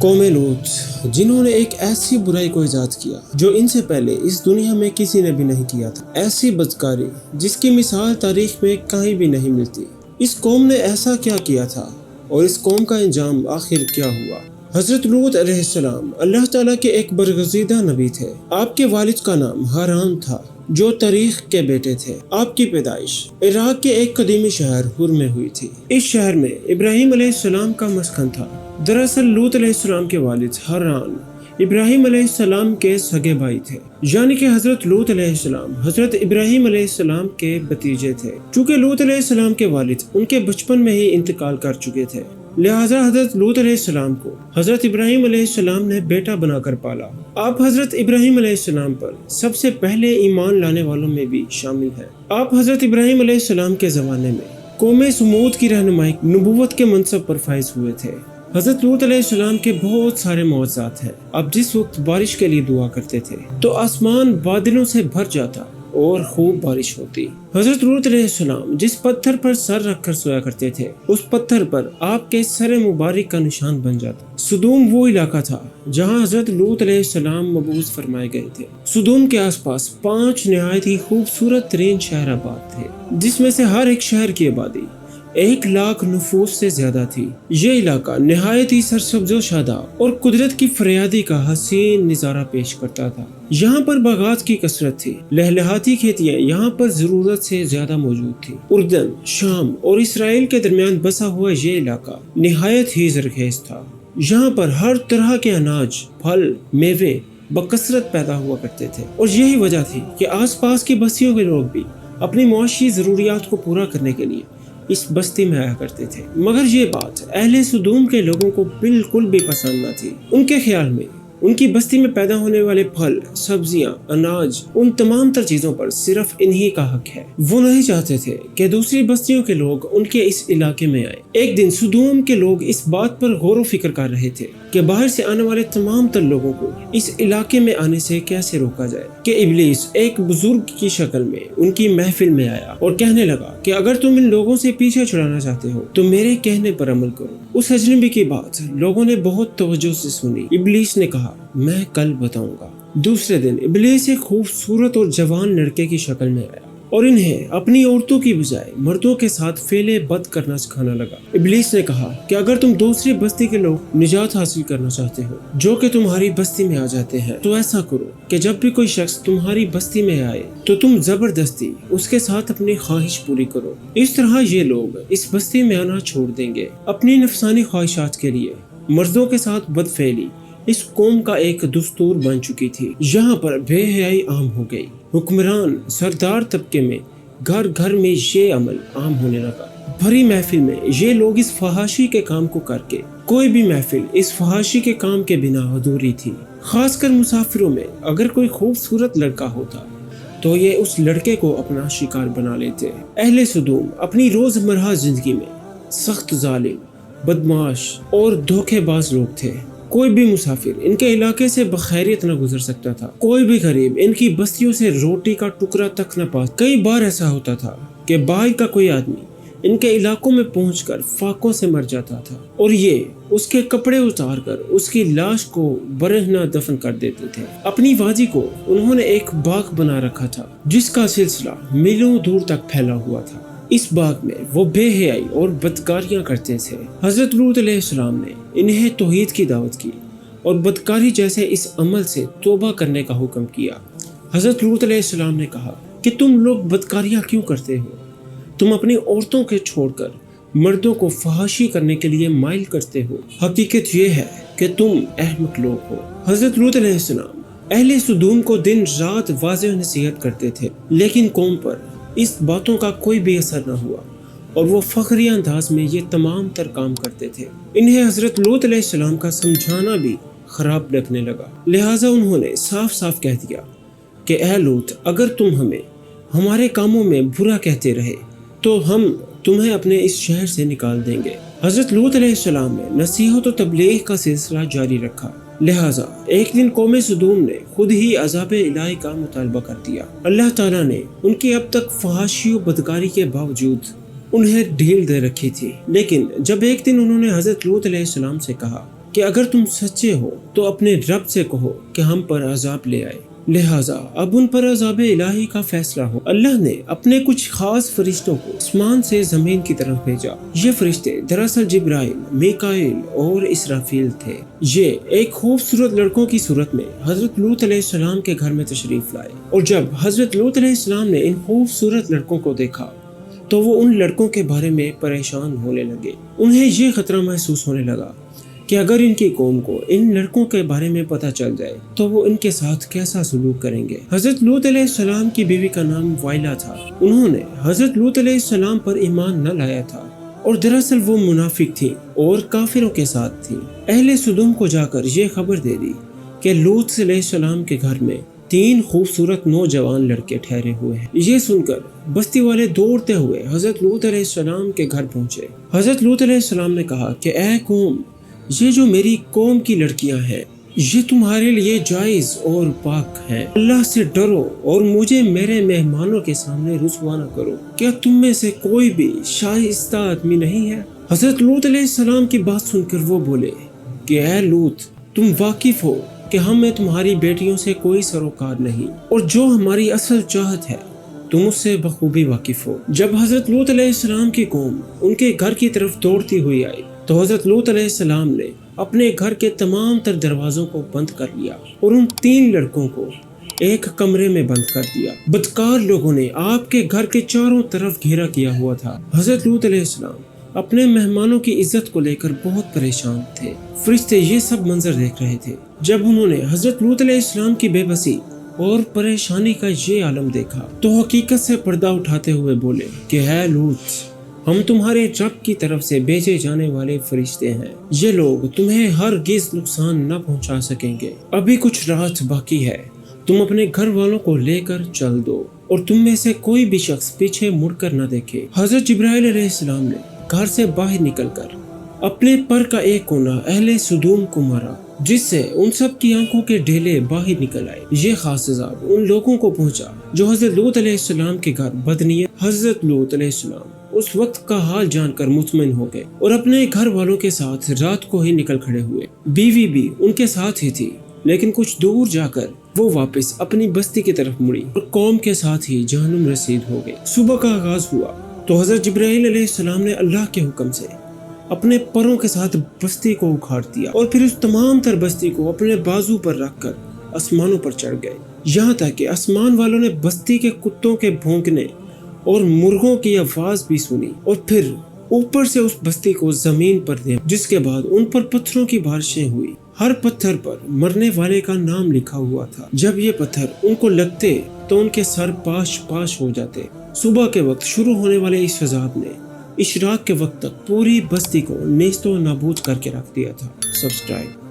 قوم لوط جنہوں نے ایک ایسی برائی کو ایجاد کیا جو ان سے پہلے اس دنیا میں کسی نے بھی نہیں کیا تھا، ایسی بدکاری جس کی مثال تاریخ میں کہیں بھی نہیں ملتی۔ اس قوم نے ایسا کیا کیا تھا اور اس قوم کا انجام آخر کیا ہوا؟ حضرت لوط علیہ السلام اللہ تعالیٰ کے ایک برگزیدہ نبی تھے۔ آپ کے والد کا نام حران تھا جو تاریخ کے بیٹے تھے۔ آپ کی پیدائش عراق کے ایک قدیمی شہر حر میں ہوئی تھی۔ اس شہر میں ابراہیم علیہ السلام کا مسکن تھا۔ دراصل لوط علیہ السلام کے والد حران ابراہیم علیہ السلام کے سگے بھائی تھے، یعنی کہ حضرت لوط علیہ السلام حضرت ابراہیم علیہ السلام کے بھتیجے تھے۔ چونکہ لوط علیہ السلام کے والد ان کے بچپن میں ہی انتقال کر چکے تھے، لہٰذا حضرت لوط علیہ السلام کو حضرت ابراہیم علیہ السلام نے بیٹا بنا کر پالا۔ آپ حضرت ابراہیم علیہ السلام پر سب سے پہلے ایمان لانے والوں میں بھی شامل ہیں۔ آپ حضرت ابراہیم علیہ السلام کے زمانے میں قوم سمود کی رہنمائی نبوت کے منصب پر فائز ہوئے تھے۔ حضرت لوط علیہ السلام کے بہت سارے معجزات ہیں۔ اب جس وقت بارش کے لیے دعا کرتے تھے تو آسمان بادلوں سے بھر جاتا اور خوب بارش ہوتی۔ حضرت لوط علیہ السلام جس پتھر پر سر رکھ کر سویا کرتے تھے اس پتھر پر آپ کے سر مبارک کا نشان بن جاتا۔ سدوم وہ علاقہ تھا جہاں حضرت لوط علیہ السلام مبعوث فرمائے گئے تھے۔ سدوم کے آس پاس 5 نہایت ہی خوبصورت ترین شہر آباد تھے، جس میں سے ہر ایک شہر کی آبادی 1,00,000 نفوس سے زیادہ تھی۔ یہ علاقہ نہایت ہی سرسبز و شاداب اور قدرت کی فریادی کا حسین نظارہ پیش کرتا تھا۔ یہاں پر باغات کی کثرت تھی، لہلہاتی کھیتیاں یہاں پر ضرورت سے زیادہ موجود تھی۔ اردن، شام اور اسرائیل کے درمیان بسا ہوا یہ علاقہ نہایت ہی زرخیز تھا۔ یہاں پر ہر طرح کے اناج، پھل، میوے بکثرت پیدا ہوا کرتے تھے، اور یہی وجہ تھی کہ آس پاس کی بستیوں کے لوگ بھی اپنی معاشی ضروریات کو پورا کرنے کے لیے اس بستی میں آیا کرتے تھے۔ مگر یہ بات اہل سدوم کے لوگوں کو بالکل بھی پسند نہ تھی۔ ان کے خیال میں ان کی بستی میں پیدا ہونے والے پھل، سبزیاں، اناج، ان تمام تر چیزوں پر صرف انہی کا حق ہے۔ وہ نہیں چاہتے تھے کہ دوسری بستیوں کے لوگ ان کے اس علاقے میں آئے۔ ایک دن سدوم کے لوگ اس بات پر غور و فکر کر رہے تھے کہ باہر سے آنے والے تمام تر لوگوں کو اس علاقے میں آنے سے کیسے روکا جائے، کہ ابلیس ایک بزرگ کی شکل میں ان کی محفل میں آیا اور کہنے لگا کہ اگر تم ان لوگوں سے پیچھے چھڑانا چاہتے ہو تو میرے کہنے پر عمل کرو۔ اس اجنبی کی بات لوگوں نے بہت توجہ سے سنی۔ ابلیس نے کہا، میں کل بتاؤں گا۔ دوسرے دن ابلیس ایک خوبصورت اور جوان لڑکے کی شکل میں آیا اور انہیں اپنی عورتوں کی بجائے مردوں کے ساتھ فعل بد کرنا سکھانا لگا۔ ابلیس نے کہا کہ اگر تم دوسری بستی کے لوگ نجات حاصل کرنا چاہتے ہو جو کہ تمہاری بستی میں آ جاتے ہیں تو ایسا کرو کہ جب بھی کوئی شخص تمہاری بستی میں آئے تو تم زبردستی اس کے ساتھ اپنی خواہش پوری کرو۔ اس طرح یہ لوگ اس بستی میں آنا چھوڑ دیں گے۔ اپنی نفسانی خواہشات کے لیے مردوں کے ساتھ بدفعلی اس قوم کا ایک دستور بن چکی تھی۔ یہاں پر بے حیائی عام ہو گئی۔ حکمران سردار طبقے میں گھر گھر میں یہ عمل عام ہونے لگا۔ بھری محفل میں یہ لوگ اس فحاشی کے کام کو کر کے، کوئی بھی محفل اس فحاشی کے کام کے بنا ادھوری تھی۔ خاص کر مسافروں میں اگر کوئی خوبصورت لڑکا ہوتا تو یہ اس لڑکے کو اپنا شکار بنا لیتے۔ اہل سدوم اپنی روزمرہ زندگی میں سخت ظالم، بدمعاش اور دھوکے باز لوگ تھے۔ کوئی بھی مسافر ان کے علاقے سے بخیریت نہ گزر سکتا تھا۔ کوئی بھی غریب ان کی بستیوں سے روٹی کا ٹکڑا تک نہ پا۔ کئی بار ایسا ہوتا تھا کہ باہر کا کوئی آدمی ان کے علاقوں میں پہنچ کر فاقوں سے مر جاتا تھا اور یہ اس کے کپڑے اتار کر اس کی لاش کو برہنہ دفن کر دیتے تھے۔ اپنی وادی کو انہوں نے ایک باغ بنا رکھا تھا جس کا سلسلہ میلوں دور تک پھیلا ہوا تھا۔ اس باغ میں وہ بے حیائی اور بدکاریاں کرتے تھے۔ حضرت لوط علیہ السلام نے انہیں توحید کی دعوت کی اور بدکاری جیسے اس عمل سے توبہ کرنے کا حکم کیا۔ حضرت لوط علیہ السلام نے کہا کہ تم لوگ بدکاریاں کیوں کرتے ہو؟ تم اپنی عورتوں کے چھوڑ کر مردوں کو فحاشی کرنے کے لیے مائل کرتے ہو۔ حقیقت یہ ہے کہ تم احمق لوگ ہو۔ حضرت لوط علیہ السلام اہل سدوم کو دن رات واضح نصیحت کرتے تھے، لیکن قوم پر اس باتوں کا کوئی بھی اثر نہ ہوا اور وہ فخریہ انداز میں یہ تمام تر کام کرتے تھے۔ انہیں حضرت لوط علیہ السلام کا سمجھانا بھی خراب لگنے لگا، لہٰذا انہوں نے صاف صاف کہہ دیا کہ اے لوط، اگر تم ہمیں ہمارے کاموں میں برا کہتے رہے تو ہم تمہیں اپنے اس شہر سے نکال دیں گے۔ حضرت لوط علیہ السلام نے نصیحت و تبلیغ کا سلسلہ جاری رکھا، لہٰذا ایک دن قوم سدوم نے خود ہی عذاب الہی کا مطالبہ کر دیا۔ اللہ تعالیٰ نے ان کی اب تک فحاشی و بدکاری کے باوجود انہیں ڈھیل دے رکھی تھی، لیکن جب ایک دن انہوں نے حضرت لوط علیہ السلام سے کہا کہ اگر تم سچے ہو تو اپنے رب سے کہو کہ ہم پر عذاب لے آئے، لہٰذا اب ان پر عذاب الہی کا فیصلہ ہو۔ اللہ نے اپنے کچھ خاص فرشتوں کو آسمان سے زمین کی طرف بھیجا۔ یہ فرشتے دراصل جبرائیل، میکائیل اور اسرافیل تھے۔ یہ ایک خوبصورت لڑکوں کی صورت میں حضرت لوط علیہ السلام کے گھر میں تشریف لائے، اور جب حضرت لوط علیہ السلام نے ان خوبصورت لڑکوں کو دیکھا تو وہ ان لڑکوں کے بارے میں پریشان ہونے لگے۔ انہیں یہ خطرہ محسوس ہونے لگا کہ اگر ان کی قوم کو ان لڑکوں کے بارے میں پتہ چل جائے تو وہ ان کے ساتھ کیسا سلوک کریں گے۔ حضرت لوط علیہ السلام کی بیوی کا نام وائلا تھا۔ انہوں نے حضرت لوط علیہ السلام پر ایمان نہ لایا تھا، اور دراصل وہ منافق تھی اور کافروں کے ساتھ تھی۔ اہل سدوم کو جا کر یہ خبر دے دی کہ لوط علیہ السلام کے گھر میں 3 خوبصورت نوجوان لڑکے ٹھہرے ہوئے ہیں۔ یہ سن کر بستی والے دوڑتے ہوئے حضرت لوط علیہ السلام کے گھر پہنچے۔ حضرت لوط علیہ السلام نے کہا کہ اے قوم، یہ جو میری قوم کی لڑکیاں ہیں یہ تمہارے لیے جائز اور پاک ہیں۔ اللہ سے ڈرو اور مجھے میرے مہمانوں کے سامنے رسوا نہ کرو۔ کیا تم میں سے کوئی بھی شائستہ آدمی نہیں ہے؟ حضرت لوط علیہ السلام کی بات سن کر وہ بولے کہ اے لوط، تم واقف ہو کہ ہمیں تمہاری بیٹیوں سے کوئی سروکار نہیں، اور جو ہماری اصل چاہت ہے تم اس سے بخوبی واقف ہو۔ جب حضرت لوط علیہ السلام کی قوم ان کے گھر کی طرف دوڑتی ہوئی آئی تو حضرت لوط علیہ السلام نے اپنے گھر کے تمام تر دروازوں کو بند کر لیا اور ان 3 لڑکوں کو ایک کمرے میں بند کر دیا۔ بدکار لوگوں نے آپ کے گھر کے چاروں طرف گھیرا کیا ہوا تھا۔ حضرت لوط علیہ السلام اپنے مہمانوں کی عزت کو لے کر بہت پریشان تھے۔ فرشتے یہ سب منظر دیکھ رہے تھے۔ جب انہوں نے حضرت لوط علیہ السلام کی بے بسی اور پریشانی کا یہ عالم دیکھا تو حقیقت سے پردہ اٹھاتے ہوئے بولے کہ اے لوط، ہم تمہارے رب کی طرف سے بھیجے جانے والے فرشتے ہیں۔ یہ لوگ تمہیں ہرگز نقصان نہ پہنچا سکیں گے۔ ابھی کچھ رات باقی ہے، تم اپنے گھر والوں کو لے کر چل دو، اور تم میں سے کوئی بھی شخص پیچھے مڑ کر نہ دیکھے۔ حضرت جبرائیل علیہ السلام نے گھر سے باہر نکل کر اپنے پر کا ایک کونا اہل سدوم کو مارا، جس سے ان سب کی آنکھوں کے ڈھیلے باہر نکل آئے۔ یہ خاص عذاب ان لوگوں کو پہنچا جو حضرت لوط علیہ السلام کے گھر بدنیت۔ حضرت لوط علیہ السلام اس وقت کا حال جان کر مطمئن ہو گئے اور اپنے گھر والوں کے ساتھ رات کو ہی نکل کھڑے ہوئے۔ بیوی بھی ان کے ساتھ ہی تھی، لیکن کچھ دور جا کر وہ واپس اپنی بستی کی طرف مڑی اور قوم کے ساتھ ہی جہنم رسید ہو گئی۔ صبح کا آغاز ہوا تو حضرت جبرائیل علیہ السلام نے اللہ کے حکم سے اپنے پروں کے ساتھ بستی کو اکھاڑ دیا، اور پھر اس تمام تر بستی کو اپنے بازو پر رکھ کر آسمانوں پر چڑھ گئے، یہاں تک کہ آسمان والوں نے بستی کے کتوں کے بھونکنے اور مرغوں کی آواز بھی سنی، اور پھر اوپر سے اس بستی کو زمین پر دیا، جس کے بعد ان پر پتھروں کی بارشیں ہوئی۔ ہر پتھر پر مرنے والے کا نام لکھا ہوا تھا۔ جب یہ پتھر ان کو لگتے تو ان کے سر پاش پاش ہو جاتے۔ صبح کے وقت شروع ہونے والے اس عذاب نے اشراق کے وقت تک پوری بستی کو نیست و نابود کر کے رکھ دیا تھا۔ سبسکرائب